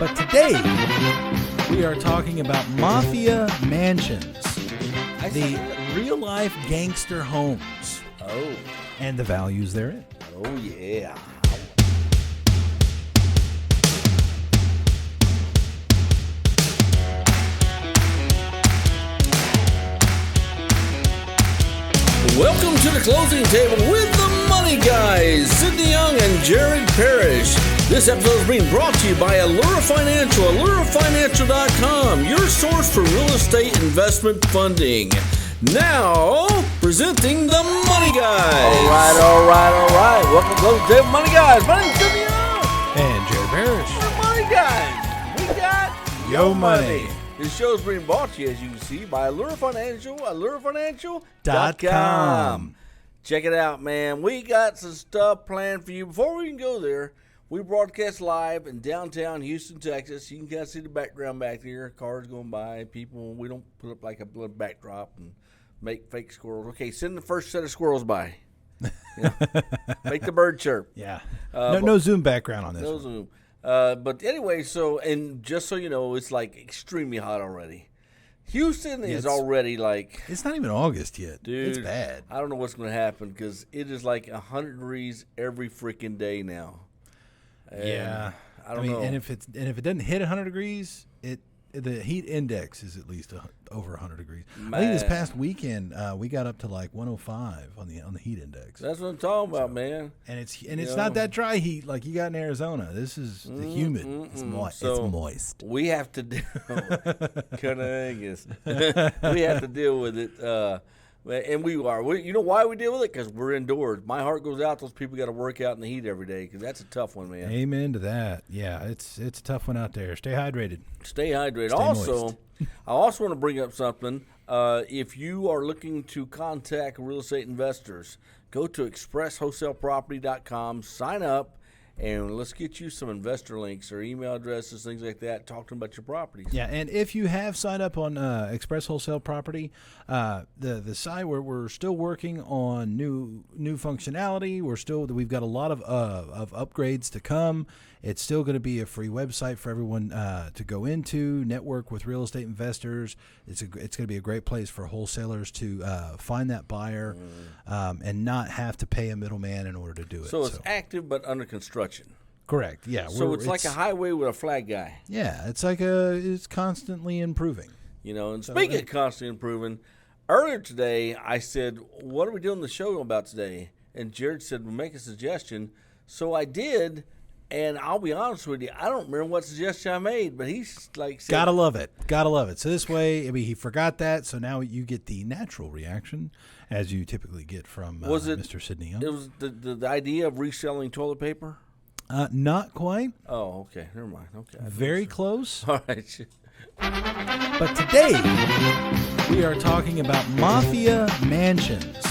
But today, we are talking about Mafia mansions, the real-life gangster homes, and the values therein. Oh, yeah. Welcome to the closing table with the Money Guys, Sidney Young and Jared Parrish. This episode is being brought to you by Allure Financial, AllureFinancial.com, your source for real estate investment funding. Now, presenting the Money Guys. All right. Welcome to the closing table, Money Guys. My name is Sidney Young. And Jared Parrish. The Money Guys. We got Yo Money. This show is being brought to you, as you can see, by Allure Financial, AllureFinancial.com. Check it out, man. We got some stuff planned for you. Before we can go there, we broadcast live in downtown Houston, Texas. You can kind of see the background back there. Cars going by, people. We don't put up like a little backdrop and make fake squirrels. Okay, send the first set of squirrels by. Make the bird chirp. Yeah. No Zoom background on this. No one. Zoom. But anyway, and just so you know, it's like extremely hot already. Houston is already like... It's not even August yet. Dude, it's bad. I don't know what's going to happen because it is like 100 degrees every freaking day now. And I don't know. And if it doesn't hit 100 degrees, the heat index is at least over 100 degrees. Man. I think this past weekend we got up to like 105 on the heat index. That's what I'm talking about, man. And it's not that dry heat like you got in Arizona. This is the humid. It's moist. So it's moist. We have to deal. We have to deal with it. And we are. You know why we deal with it? Because we're indoors. My heart goes out. Those people got to work out in the heat every day because that's a tough one, man. Amen to that. Yeah, it's a tough one out there. Stay hydrated. Stay hydrated. Stay also, moist. I also want to bring up something. If you are looking to contact real estate investors, go to expresswholesaleproperty.com, sign up, and let's get you some investor links or email addresses, things like that. Talk to them about your properties. Yeah, and if you have signed up on Express Wholesale Property, the site where we're still working on new functionality. We've got a lot of upgrades to come. It's still going to be a free website for everyone to go into, network with real estate investors. It's going to be a great place for wholesalers to find that buyer and not have to pay a middleman in order to do it. So it's active but under construction. Correct. Yeah. So it's like a highway with a flag guy. Yeah. It's constantly improving. You know, and speaking of constantly improving, earlier today I said, what are we doing the show about today? And Jared said, well, make a suggestion. So I did. And I'll be honest with you, I don't remember what suggestion I made, but he's like said, Gotta love it. So this way, he forgot that, so now you get the natural reaction, as you typically get from Mr. Sidney Young. It was the idea of reselling toilet paper? Not quite. Oh, okay. Never mind. Okay. Very close. All right. But today, we are talking about Mafia mansions,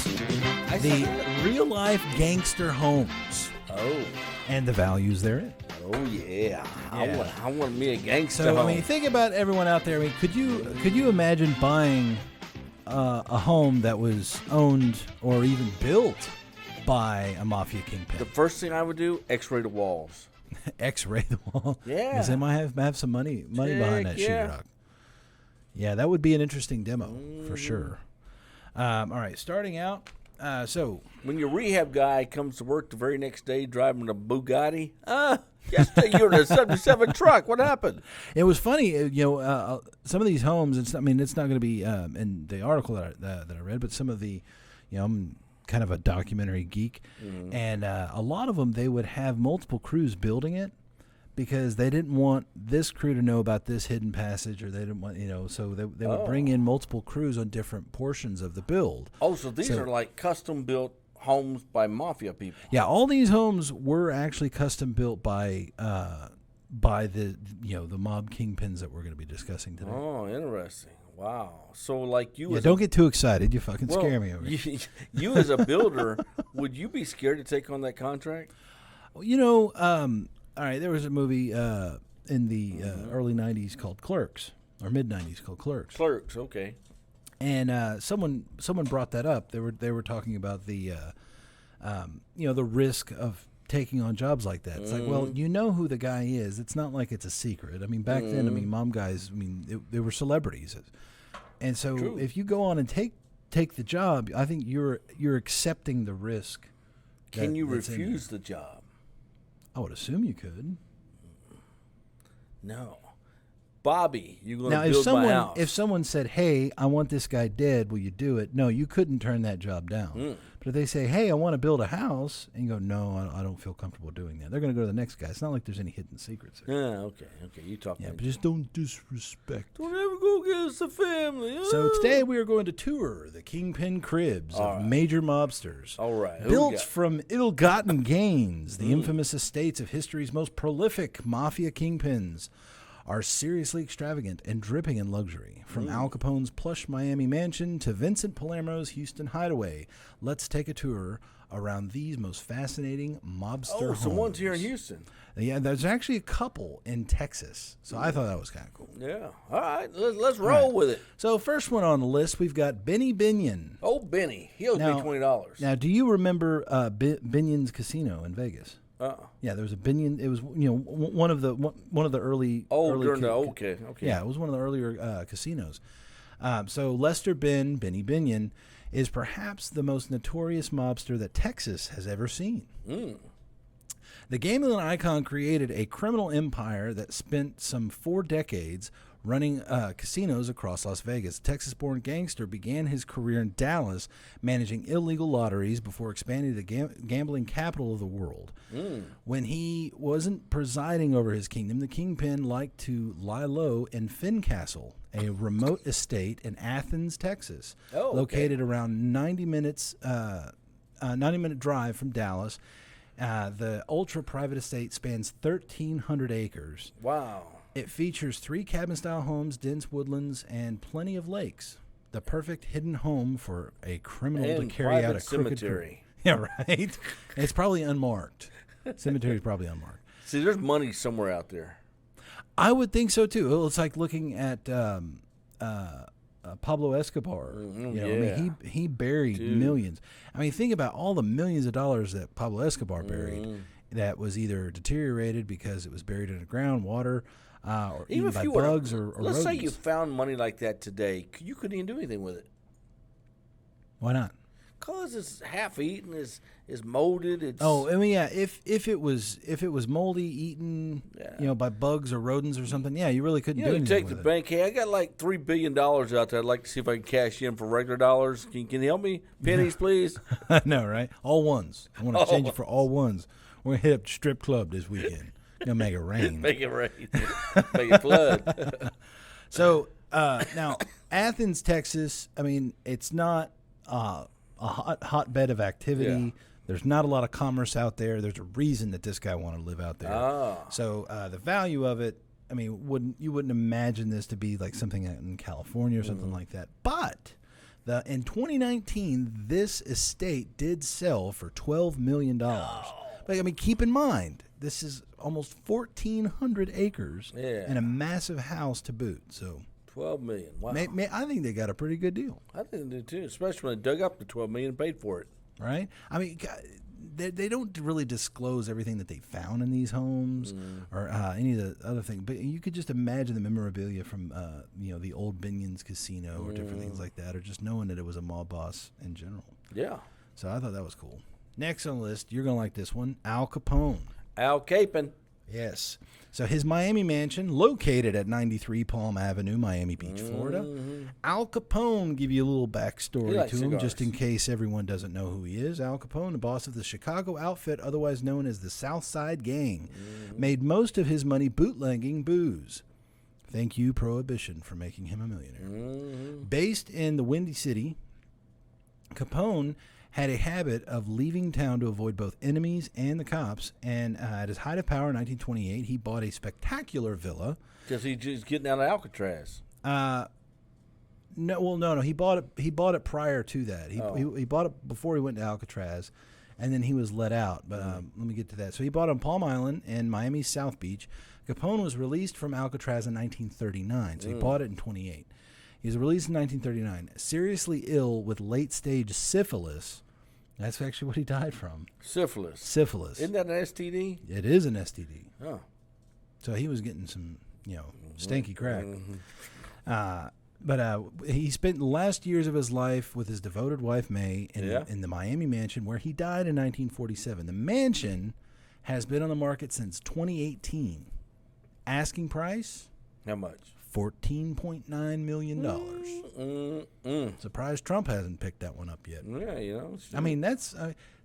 the real-life gangster homes. Oh. And the values therein. Oh yeah. I want me a gangster. So home. think about everyone out there. Could you imagine buying a home that was owned or even built by a mafia kingpin? The first thing I would do, X-ray the walls. X-ray the wall. Yeah. Because they might have some money behind that sheetrock. Yeah, that would be an interesting demo for sure. All right, starting out. So when your rehab guy comes to work the very next day driving a Bugatti, yesterday you were in a 77 truck. What happened? It was funny, some of th's homes. It's not going to be in the article that I read, but some of the, I'm kind of a documentary geek, and a lot of them they would have multiple crews building it. Because they didn't want this crew to know about this hidden passage, or they didn't want, so they would bring in multiple crews on different portions of the build. Oh, so these are like custom built homes by mafia people. Yeah, all these homes were actually custom built by the mob kingpins that we're going to be discussing today. Oh, interesting. Wow. So like you, don't get too excited. You fucking scare me over here. You as a builder, would you be scared to take on that contract? Well, all right, there was a movie in the early 90s called Clerks, or mid-90s called Clerks. Clerks, okay. And someone brought that up. They were talking about the the risk of taking on jobs like that. It's like, well, you know who the guy is. It's not like it's a secret. I mean, back then, I mean, mom guys, I mean, they were celebrities. And so if you go on and take the job, I think you're accepting the risk. Can you refuse the job? I would assume you could. No. Bobby, you're going now, to build my house. If someone said, hey, I want this guy dead, will you do it? No, you couldn't turn that job down. But if they say, hey, I want to build a house, and you go, no, I don't feel comfortable doing that, they're going to go to the next guy. It's not like there's any hidden secrets there. Yeah, okay, you talk. Yeah, but just don't disrespect. Don't ever go against the family. So today we are going to tour the KingPin cribs of major mobsters. All right. Built from ill-gotten gains, the infamous estates of history's most prolific mafia kingpins are seriously extravagant and dripping in luxury. From Al Capone's plush Miami mansion to Vincent Palermo's Houston hideaway, let's take a tour around these most fascinating mobster homes. Some ones here in Houston. Yeah, there's actually a couple in Texas, so I thought that was kind of cool. Yeah. All right, let's roll with it. So first one on the list, we've got Benny Binion. Oh, Benny. He owes me $20. Now, do you remember Binion's Casino in Vegas? Yeah, there was a Binion. It was one of the early. Okay. Yeah, it was one of the earlier casinos. So Lester Benny Binion, is perhaps the most notorious mobster that Texas has ever seen. The gambling icon created a criminal empire that spent some 4 decades running casinos across Las Vegas. Texas-born Gangster began his career in Dallas, managing illegal lotteries before expanding to the gambling capital of the world. When he wasn't presiding over his kingdom, the Kingpin liked to lie low in Fincastle, a remote estate in Athens, Texas, located around 90-minute drive from Dallas. The ultra-private estate spans 1,300 acres. Wow. It features 3 cabin-style homes, dense woodlands, and plenty of lakes. The perfect hidden home for a criminal to carry out a cemetery. Yeah, right? It's probably unmarked. Cemetery is probably unmarked. See, there's money somewhere out there. I would think so, too. It's like looking at Pablo Escobar. I mean, he buried millions. I mean, think about all the millions of dollars that Pablo Escobar buried that was either deteriorated because it was buried in the ground, water, or even by bugs or rodents. Let's say you found money like that today. You couldn't even do anything with it. Why not? Because it's half-eaten, is molded. I mean, yeah. If it was moldy, eaten, by bugs or rodents or something, yeah, you really couldn't do anything. You take the bank. Hey, I got like $3 billion out there. I'd like to see if I can cash in for regular dollars. Can you help me? Pennies, please. I know, right? All ones. I want to exchange it for all ones. We're gonna hit up the strip club this weekend. Gonna make it rain. Make it rain. Make it flood. So now, Athens, Texas. I mean, it's not a hotbed of activity. Yeah. There's not a lot of commerce out there. There's a reason that this guy wanted to live out there. So the value of it, I mean, you wouldn't imagine this to be like something in California or something like that. But in 2019, this estate did sell for $12 million. But I mean, keep in mind, this is almost 1,400 acres and a massive house to boot. So $12 million. Wow. I think they got a pretty good deal. I think they do too, especially when they dug up the $12 million and paid for it. Right? I mean, they don't really disclose everything that they found in these homes or any of the other things. But you could just imagine the memorabilia from the old Binion's Casino or different things like that, or just knowing that it was a mob boss in general. Yeah. So I thought that was cool. Next on the list, you're going to like this one, Al Capone. Al Capone. Yes. So his Miami mansion, located at 93 Palm Avenue, Miami Beach, Florida. Al Capone, give you a little backstory to him, just in case everyone doesn't know who he is. Al Capone, the boss of the Chicago outfit, otherwise known as the South Side Gang, made most of his money bootlegging booze. Thank you, Prohibition, for making him a millionaire. Based in the Windy City, Capone had a habit of leaving town to avoid both enemies and the cops, and at his height of power in 1928, he bought a spectacular villa. Because he's just getting out of Alcatraz. No. He bought it prior to that. He bought it before he went to Alcatraz, and then he was let out. But let me get to that. So he bought it on Palm Island and Miami's South Beach. Capone was released from Alcatraz in 1939, so he bought it in 28. He was released in 1939, seriously ill with late-stage syphilis. That's actually what he died from. Syphilis. Syphilis. Isn't that an STD? It is an STD. Oh. So he was getting some, stinky crack. But he spent the last years of his life with his devoted wife, May, in the Miami mansion where he died in 1947. The mansion has been on the market since 2018. Asking price? How much? $14.9 million. Surprised Trump hasn't picked that one up yet. Yeah, I mean, that's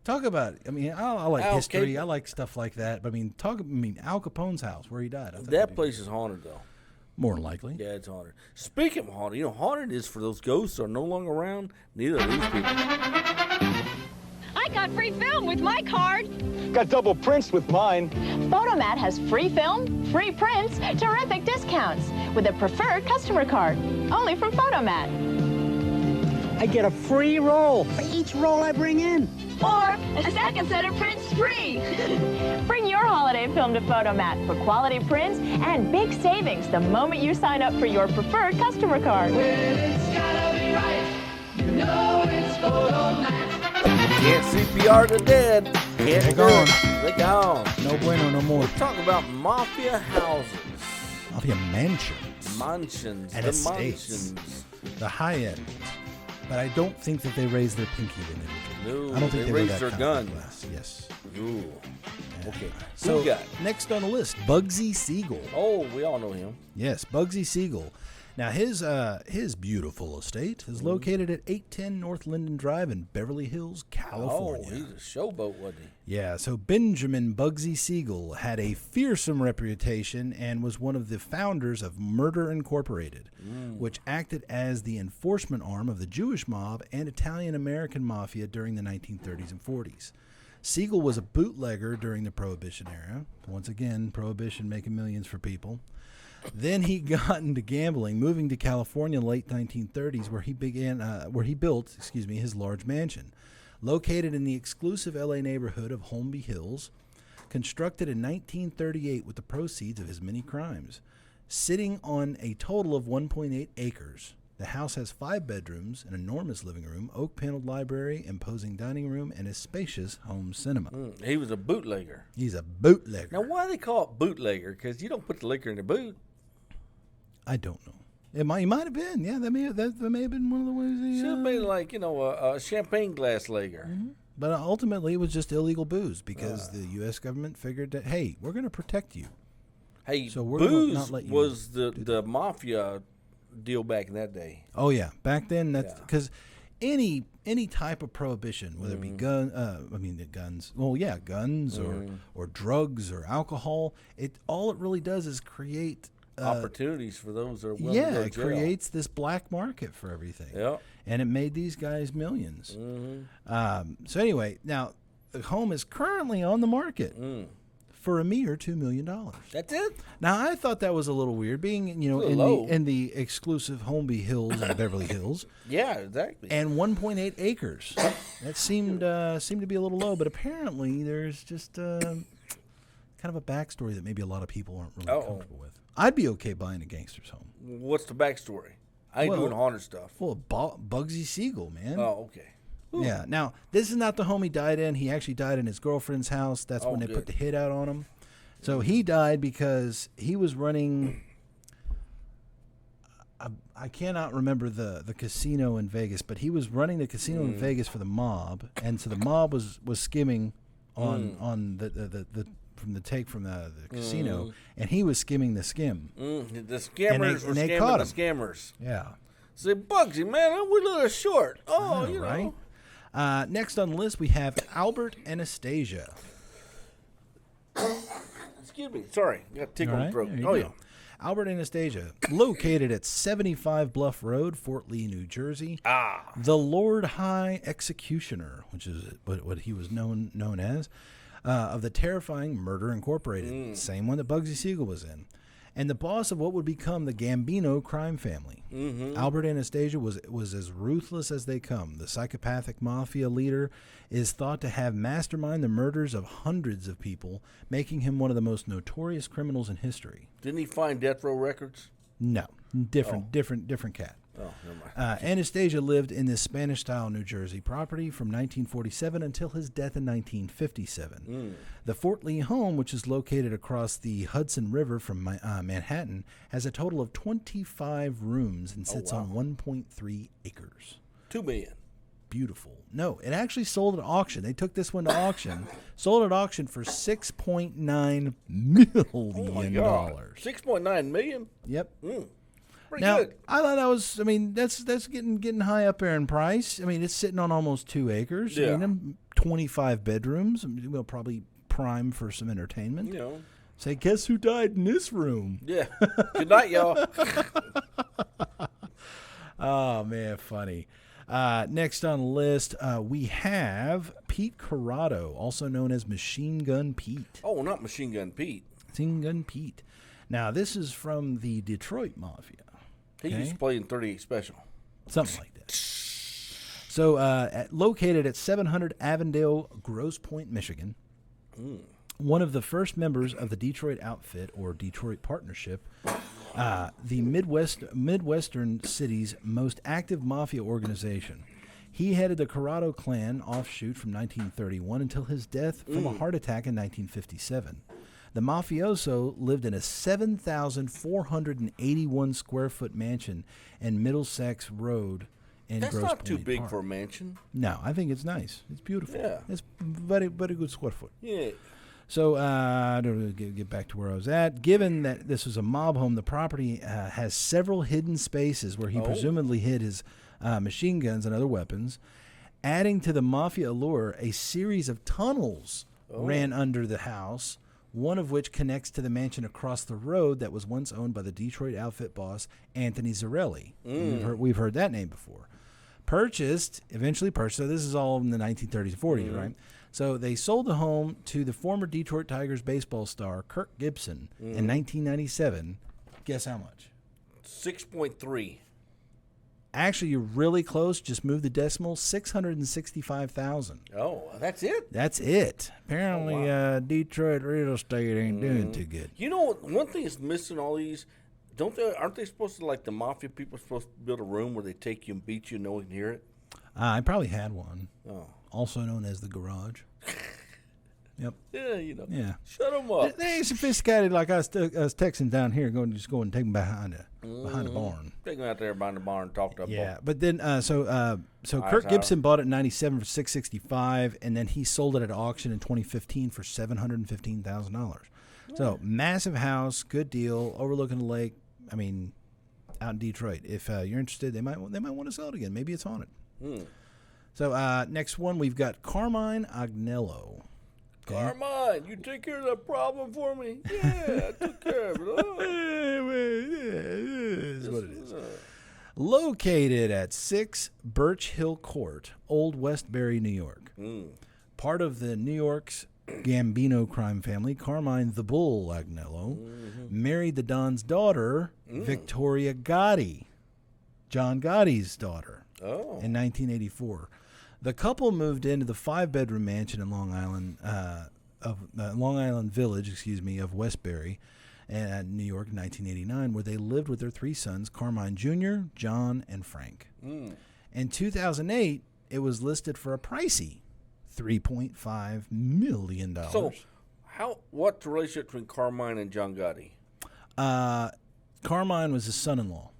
talk about. I mean, I like history. I like stuff like that. But Al Capone's house where he died. That place is haunted, though. More than likely. Yeah, it's haunted. Speaking of haunted, haunted is for those ghosts that are no longer around. Neither of these people. I got free film with my card. Got double prints with mine. Photomat has free film, free prints, terrific discounts with a preferred customer card. Only from Photomat. I get a free roll for each roll I bring in. Or a second set of prints free. Bring your holiday film to Photomat for quality prints and big savings the moment you sign up for your preferred customer card. When it's gotta be right, you know it's Photomat. Can't CPR the dead. They're gone. They're gone. No bueno, no more. We're talking about mafia houses. Mafia mansions. Mansions. And the estates. mansions. The high end. But I don't think that they raise their pinky when they do. No, I don't think they were raise that their kind of guns. class. Yes. Ooh. Okay. So Who got? next on the list, Bugsy Siegel. Oh, we all know him. Yes, Bugsy Siegel. Now his beautiful estate is located at 810 North Linden Drive in Beverly Hills, California. Oh, he's a showboat, wasn't he? Yeah, so Benjamin Bugsy Siegel had a fearsome reputation and was one of the founders of Murder Incorporated, which acted as the enforcement arm of the Jewish mob and Italian-American mafia during the 1930s and 40s. Siegel was a bootlegger during the Prohibition era. Once again, Prohibition making millions for people. Then he got into gambling, moving to California in the late 1930s, where he built his large mansion, located in the exclusive LA neighborhood of Holmby Hills, constructed in 1938 with the proceeds of his many crimes. Sitting on a total of 1.8 acres, the house has 5 bedrooms, an enormous living room, oak-paneled library, imposing dining room, and a spacious home cinema. He was a bootlegger. He's a bootlegger. Now, why do they call it bootlegger? Because you don't put the liquor in the boot. I don't know. He might have been. Yeah, that may have been one of the ways. Should have been like, a champagne glass legger. Mm-hmm. But ultimately, it was just illegal booze because the U.S. government figured that, hey, we're going to protect you. Hey, So we're booze gonna not let you was the mafia deal back in that day. Oh yeah, back then that's because any type of prohibition, whether it be guns. Well, yeah, guns or drugs or alcohol. All it really does is create Opportunities for those that are willing to go to it jail. creates this black market for everything. Yeah. And it made these guys millions. So anyway, now the home is currently on the market for a mere $2 million. That's it? Now I thought that was a little weird, being in the exclusive Holmby Hills and Beverly Hills. Yeah, exactly. And 1.8 acres. That seemed to be a little low, but apparently there's just kind of a backstory that maybe a lot of people aren't really comfortable with. I'd be okay buying a gangster's home. What's the backstory? I ain't doing haunted stuff. Well, Bugsy Siegel, man. Oh, okay. Ooh. Yeah. Now, this is not the home he died in. He actually died in his girlfriend's house. That's when they put the hit out on him. So he died because he was running. I cannot remember the casino in Vegas, but he was running the casino in Vegas for the mob, and so the mob was skimming on the from the take from the casino, and he was skimming the skim. The scammers were they scamming caught the him. scammers. Yeah. Say, Bugsy, man, we're a little short. Oh, Know, right? Next on the list, we have Albert Anastasia. Excuse me. Sorry. Got a tickle in the throat. There you Oh, go. yeah. Albert Anastasia, located at 75 Bluff Road, Fort Lee, New Jersey. The Lord High Executioner, which is what he was known as, of the terrifying Murder Incorporated, same one that Bugsy Siegel was in, and the boss of what would become the Gambino crime family. Albert Anastasia was as ruthless as they come. The psychopathic mafia leader is thought to have masterminded the murders of hundreds of people, making him one of the most notorious criminals in history. Didn't he find death row records? No, different cat. Oh, never mind. Anastasia lived in this Spanish-style New Jersey property from 1947 until his death in 1957. The Fort Lee home, which is located across the Hudson River from Manhattan, has a total of 25 rooms and sits on 1.3 acres. $2 million. Beautiful. No, it actually sold at auction. They took this one to auction, sold at auction for $6.9 million. Oh my God. $6.9 million? Yep. Pretty Now, good. I thought that was, I mean, that's getting high up there in price. I mean, it's sitting on almost 2 acres. Yeah. I mean, 25 bedrooms. I mean, probably prime for some entertainment. You know. Say, guess who died in this room? Yeah. Good night, y'all. Oh, man, funny. Next on the list, we have Pete Corrado, also known as Machine Gun Pete. Oh, not Machine Gun Pete. Machine Gun Pete. Now, this is from the Detroit Mafia. He used to play in 38 Special. Something like that. So, located at 700 Avondale, Grosse Pointe, Michigan, one of the first members of the Detroit Outfit, or Detroit Partnership, the Midwestern city's most active mafia organization. He headed the Corrado clan offshoot from 1931 until his death from a heart attack in 1957. The mafioso lived in a 7,481 square foot mansion in Middlesex Road in That's Grosse not Pointe too big Park. for a mansion. No, I think it's nice. It's beautiful. Yeah. It's very, very good square foot. Yeah. So, I don't really get back to where I was at. Given that this was a mob home, the property has several hidden spaces where he presumably hid his machine guns and other weapons. Adding to the mafia allure, a series of tunnels ran under the house, one of which connects to the mansion across the road that was once owned by the Detroit outfit boss, Anthony Zarelli. We've heard that name before. Eventually purchased, so this is all in the 1930s and 40s, right? So they sold the home to the former Detroit Tigers baseball star, Kirk Gibson, in 1997. Guess how much? 6.3. Actually, you're really close. Just move the decimal. $665,000. Oh, that's it? That's it. Apparently, Detroit real estate ain't doing too good. You know, one thing that's missing all these, aren't they supposed to, like the mafia people, supposed to build a room where they take you and beat you and no one can hear it? I probably had one. Oh. Also known as the garage. Yep. Yeah, you know. Yeah. Shut them up. They ain't sophisticated like us Texans down here. Go and take them behind the barn. Take them out there behind the barn and talk to them. Yeah, but then so Kirk Gibson bought it in '97 for $665, and then he sold it at auction in 2015 for $715,000. So massive house, good deal, overlooking the lake. I mean, out in Detroit. If you're interested, they might want to sell it again. Maybe it's haunted. So next one, we've got Carmine Agnello. Okay. Carmine, you take care of that problem for me? Yeah, I took care of it. Oh. It is what it is. Located at 6 Birch Hill Court, Old Westbury, New York. Part of the New York's Gambino crime family, Carmine the Bull Agnello married the Don's daughter, Victoria Gotti, John Gotti's daughter, in 1984. The couple moved into the 5-bedroom mansion in Long Island Village, of Westbury, New York, in 1989, where they lived with their 3 sons, Carmine Jr., John, and Frank. In 2008, it was listed for a pricey $3.5 million. So, what's the relationship between Carmine and John Gotti? Carmine was his son-in-law.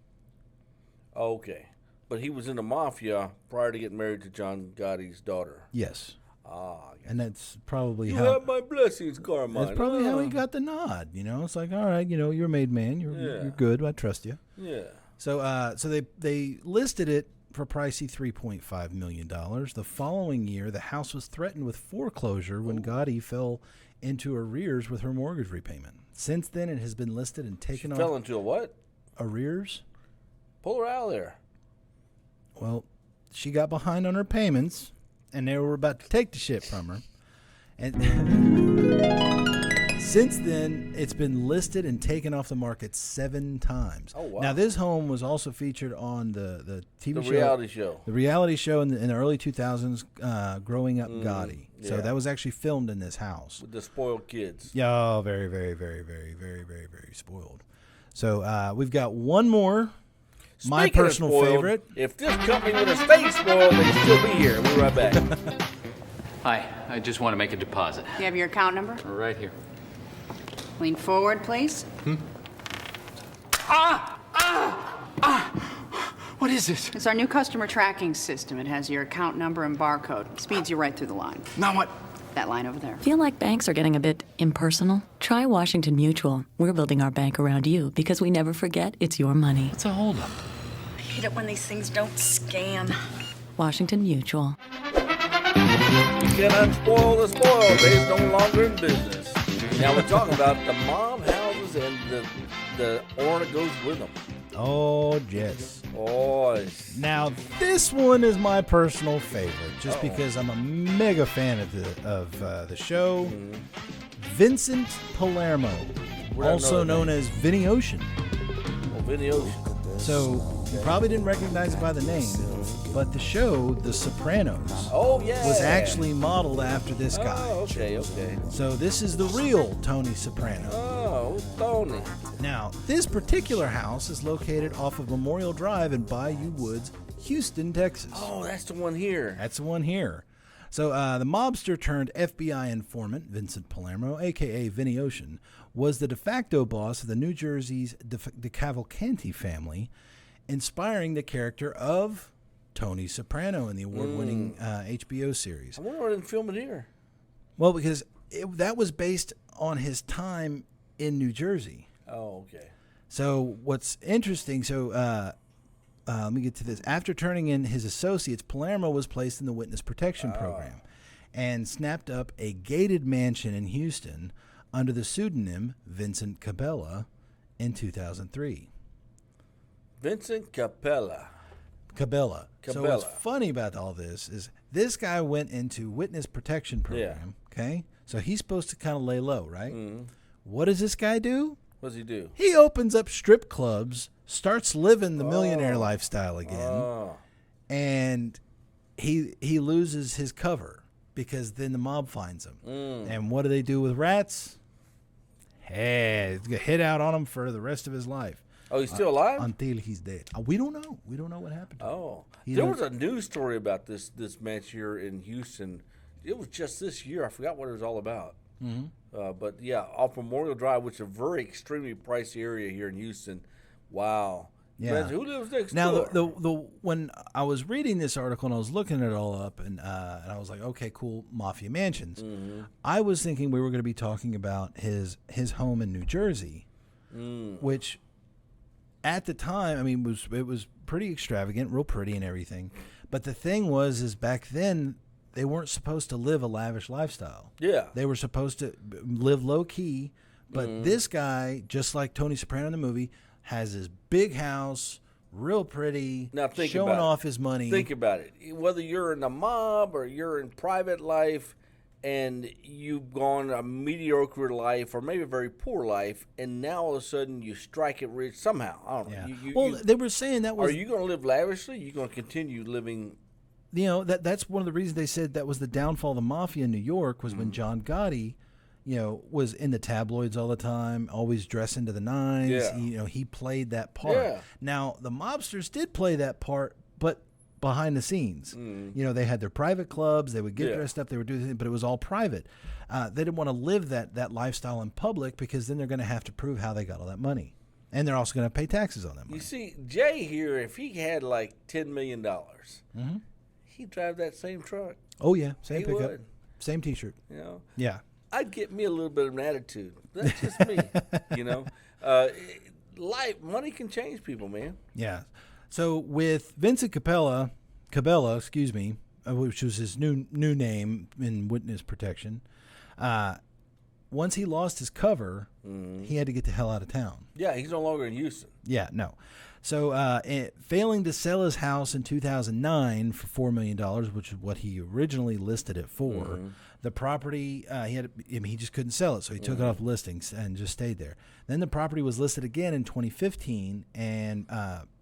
Okay. But he was in the mafia prior to getting married to John Gotti's daughter. Yes. Ah, And that's probably you how. have my blessings, Carmine. That's probably how he got the nod. It's like, all right, you're a made man. You're good. I trust you. Yeah. So they listed it for pricey $3.5 million. The following year, the house was threatened with foreclosure when Gotti fell into arrears with her mortgage repayment. Since then, it has been listed and taken off. Fell into a what? Arrears. Pull her out of there. Well, she got behind on her payments, and they were about to take the shit from her. And since then, it's been listed and taken off the market 7 times. Oh, wow. Now, this home was also featured on the TV show. Reality show. The reality show in the early 2000s, Growing Up Gotti. So yeah. that was actually filmed in this house. With the spoiled kids. Yeah, very, very, very, very, very, very, very spoiled. So we've got one more. My Speaking of personal spoiled, favorite. If this company would have stayed spoiled, they'd still be here. We'll be right back. Hi, I just want to make a deposit. You have your account number? Right here. Lean forward, please. What is this? It's our new customer tracking system. It has your account number and barcode. It speeds you right through the line. Now what? That line over there. Feel like banks are getting a bit impersonal? Try Washington Mutual. We're building our bank around you because we never forget it's your money. It's a holdup. I hate it when these things don't scan. Washington Mutual. You cannot spoil the spoiled. They're no longer in business. Now we're talking about the mom houses and the owner that goes with them. Oh, yes. Oh, Now, this one is my personal favorite, just because I'm a mega fan of the show. Vincent Palermo, also known as Vinny Ocean. well, Vinny Ocean. So, you probably didn't recognize it by the name, but the show, The Sopranos, Oh, yeah. was actually modeled after this guy. Oh, okay. So, this is the real Tony Soprano. Oh, Tony. Now, this particular house is located off of Memorial Drive in Bayou Woods, Houston, Texas. Oh, that's the one here. That's the one here. So the mobster turned FBI informant, Vincent Palermo, a.k.a. Vinny Ocean, was the de facto boss of the New Jersey's DeCavalcanti family, inspiring the character of Tony Soprano in the award-winning HBO series. I wonder why they didn't film it here. Well, because that was based on his time in New Jersey. Oh, okay. So what's interesting, let me get to this. After turning in his associates, Palermo was placed in the witness protection program and snapped up a gated mansion in Houston under the pseudonym Vincent Cabela in 2003. Vincent Cabela. So what's funny about all this is this guy went into witness protection program, okay? So he's supposed to kind of lay low, right? Mm-hmm. What does this guy do? What does he do? He opens up strip clubs, starts living the millionaire lifestyle again, and he loses his cover because then the mob finds him. And what do they do with rats? Hey, hit out on him for the rest of his life. Oh, he's still alive? Until he's dead. We don't know. We don't know what happened to him. Oh. There was a news story about this match here in Houston. It was just this year. I forgot what it was all about. Mm-hmm. But, yeah, off Memorial Drive, which is a very extremely pricey area here in Houston. Wow. Yeah. Man, who lives next now, door? the when I was reading this article and I was looking it all up, and I was like, okay, cool, Mafia Mansions. Mm-hmm. I was thinking we were going to be talking about his home in New Jersey, which at the time, I mean, it was pretty extravagant, real pretty and everything. But the thing is back then, they weren't supposed to live a lavish lifestyle. Yeah. They were supposed to live low key. But this guy, just like Tony Soprano in the movie, has his big house, real pretty, now think showing about off his money. Think about it. Whether you're in the mob or you're in private life and you've gone a mediocre life or maybe a very poor life, and now all of a sudden you strike it rich somehow. I don't know. Yeah. They were saying that was... Are you going to live lavishly? You're going to continue living... You know, that's one of the reasons they said that was the downfall of the mafia in New York was when John Gotti, was in the tabloids all the time, always dressing to the nines. Yeah. He played that part. Yeah. Now, the mobsters did play that part, but behind the scenes. They had their private clubs. They would get dressed up. They would do things, but it was all private. They didn't want to live that lifestyle in public because then they're going to have to prove how they got all that money. And they're also going to pay taxes on that money. You see, Jay here, if he had like $10 million, he'd drive that same truck. Oh, yeah. Same he pickup. Would. Same T-shirt. Yeah. I'd get me a little bit of an attitude. That's just me, life, money can change people, man. Yeah. So with Vincent Cabela, which was his new name in witness protection, once he lost his cover, he had to get the hell out of town. Yeah, he's no longer in Houston. Yeah, no. So failing to sell his house in 2009 for $4 million, which is what he originally listed it for, the property, he just couldn't sell it, so he took it off listings and just stayed there. Then the property was listed again in 2015 and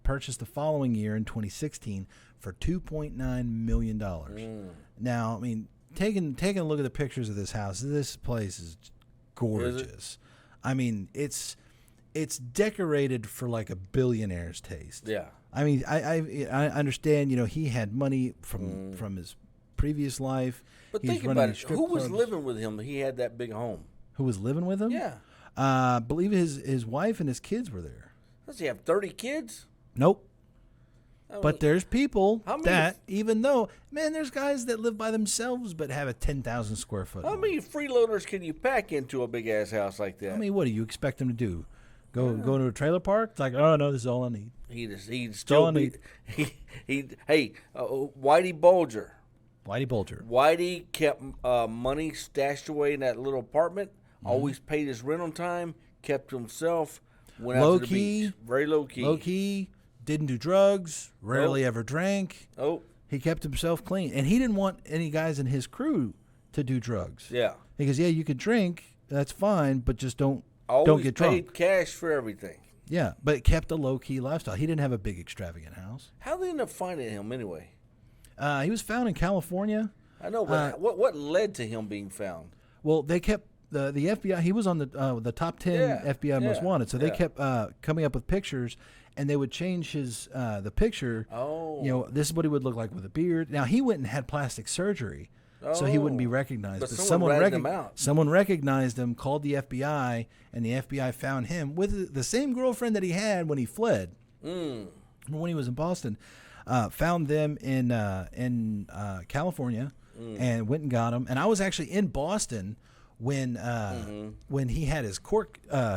purchased the following year in 2016 for $2.9 million. Now, I mean, taking a look at the pictures of this house, this place is gorgeous. Is it? I mean, it's it's decorated for like a billionaire's taste. Yeah. I mean, I understand. He had money from his previous life. But He's think running about it. these strip Who was clubs. living with him? He had that big home. Who was living with him? Yeah. I believe his wife and his kids were there. Does he have 30 kids? Nope. I mean, But there's people how many that, even though, man, there's guys that live by themselves but have a 10,000 square foot How home. many freeloaders can you pack into a big ass house like that? I mean, what do you expect them to do? Go to a trailer park? It's like, oh no, this is all I need. He'd all still I be. Whitey Bulger. Whitey Bulger. Whitey kept money stashed away in that little apartment. Mm-hmm. Always paid his rent on time. Kept to himself. Went Low out to the key. beach. Very low key. Low key. Didn't do drugs. Rarely ever drank. Oh, He kept himself clean, and he didn't want any guys in his crew to do drugs. yeah. Because you could drink, that's fine, but just don't Always get paid drunk. cash for everything. Yeah, but it kept a low key lifestyle. He didn't have a big extravagant house. How did they end up finding him anyway? He was found in California. I know, but what led to him being found? Well, they kept the FBI. He was on the top 10 FBI most wanted. So they kept coming up with pictures, and they would change his the picture. Oh, This is what he would look like with a beard. Now he went and had plastic surgery, so he wouldn't be recognized. But someone ratted him out. Someone recognized him, called the FBI, and the FBI found him with the same girlfriend that he had when he fled. When he was in Boston, found them in California, and went and got him. And I was actually in Boston when he had his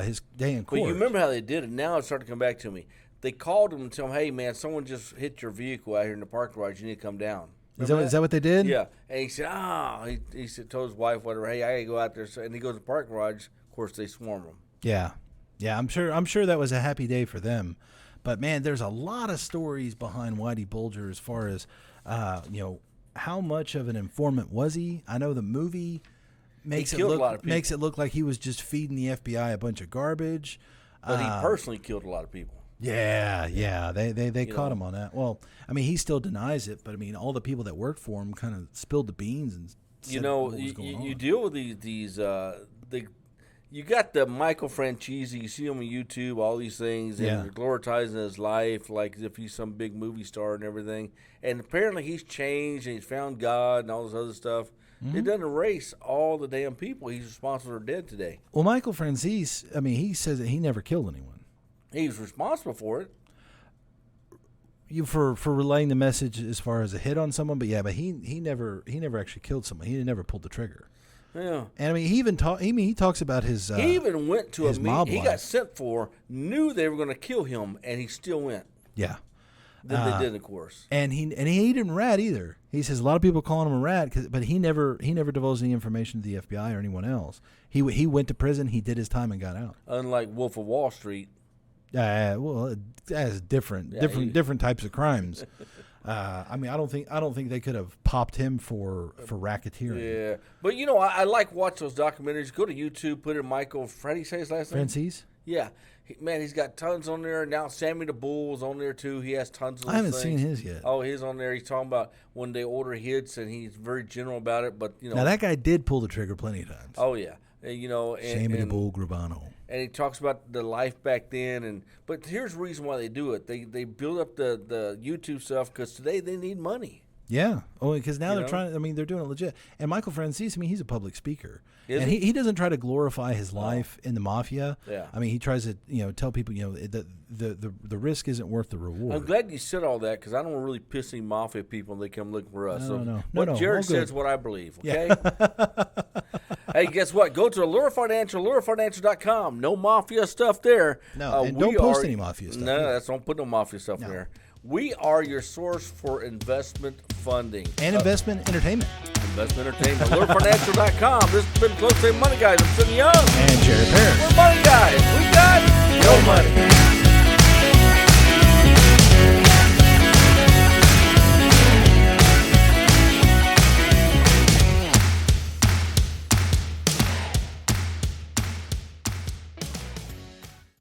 his day in court. But you remember how they did it? Now it's starting to come back to me. They called him and told him, "Hey, man, someone just hit your vehicle out here in the parking garage. You need to come down." Is that what they did? Yeah. And he said, he said, told his wife, whatever, "Hey, I gotta go out there." So, and he goes to the parking garage. Of course, they swarm him. Yeah. I'm sure that was a happy day for them. But man, there's a lot of stories behind Whitey Bulger as far as how much of an informant was he? I know the movie makes it look like he was just feeding the FBI a bunch of garbage. But he personally killed a lot of people. Yeah. They caught him on that. Well, I mean, he still denies it, but I mean, all the people that worked for him kind of spilled the beans and said what was going on. You deal with these you got the Michael Franchese. You see him on YouTube, all these things, and they're glorifying his life like as if he's some big movie star and everything. And apparently he's changed and he's found God and all this other stuff. It doesn't erase all the damn people he's responsible for dead today. Well, Michael Franchese, I mean, he says that he never killed anyone. He was responsible for it. For relaying the message as far as a hit on someone, but he never actually killed someone. He never pulled the trigger. Yeah, and I mean, he talks about his. He even went to a meeting. He life. Got sent for, knew they were going to kill him, and he still went. Yeah, then they did, of course. And he didn't rat either. He says a lot of people calling him a rat, but he never divulged any information to the FBI or anyone else. He went to prison. He did his time and got out. Unlike Wolf of Wall Street. Well, that's different types of crimes. I mean, I don't think they could have popped him for racketeering. Yeah, but I like watch those documentaries. Go to YouTube, put in Michael. How do you say his last name? Franchese. Yeah, he's got tons on there. Now Sammy the Bull's on there too. He has tons of. I haven't seen his yet. Oh, he's on there. He's talking about when they order hits, and he's very general about it. But now that guy did pull the trigger plenty of times. Oh yeah, Sammy the Bull Gravano. And he talks about the life back then, but here's the reason why they do it. They build up the YouTube stuff because today they need money. Yeah. Oh, because now they're trying. I mean, they're doing it legit. And Michael Franchese, I mean, he's a public speaker, and he doesn't try to glorify his life in the mafia. Yeah. I mean, he tries to tell people the risk isn't worth the reward. I'm glad you said all that because I don't want to really piss any mafia people when they come looking for us. No. What Jared says is what I believe. Okay. Yeah. Hey, guess what? Go to Allure Financial, AllureFinancial.com. No mafia stuff there. No, and don't post any mafia stuff. No, don't put no mafia stuff there. We are your source for investment funding. And investment entertainment. Investment entertainment. AllureFinancial.com. This has been Close Money Guys. I'm Cindy Young. And Jerry Parrish. We're Money Guys. We got